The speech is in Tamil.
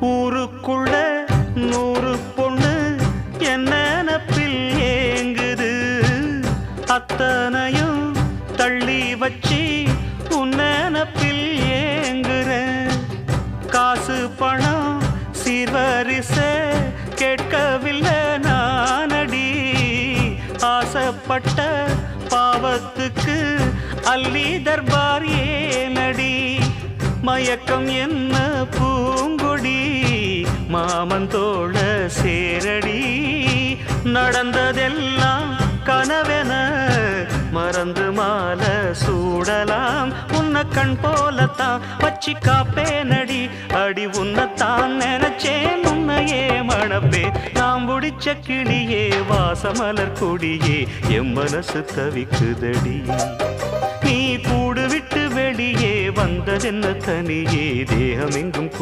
ஊருக்குள்ள 100 பொண்ணு என்ன நினப்பில் ஏங்குது. அத்தனையும் தள்ளி வச்சு உன் நினப்பில் ஏங்குற. காசு பணம் சீர்வரிச கேட்கவில்லை நானடி. ஆசைப்பட்ட பாவத்துக்கு அள்ளி தர்பார் ஏனடி. மயக்கம் என்ன பூங்கொடி மாமந்தோள சேரடி. நடந்ததெல்லாம் கனவென மறந்து மாலை சூடலாம். உன்னை கண் போலத்தான் வச்சி காப்பேனடி. அடி உன்னைத்தான் நினைச்சேன் உன்னையே மணப்பே. நாம் முடிச்ச கிளியே வாசமலர் கொடியே என் மனசு தவிக்குதடி. நீ கூடு விட்டு வெளியே வந்ததென்ன தனியே தேகம் எங்கும்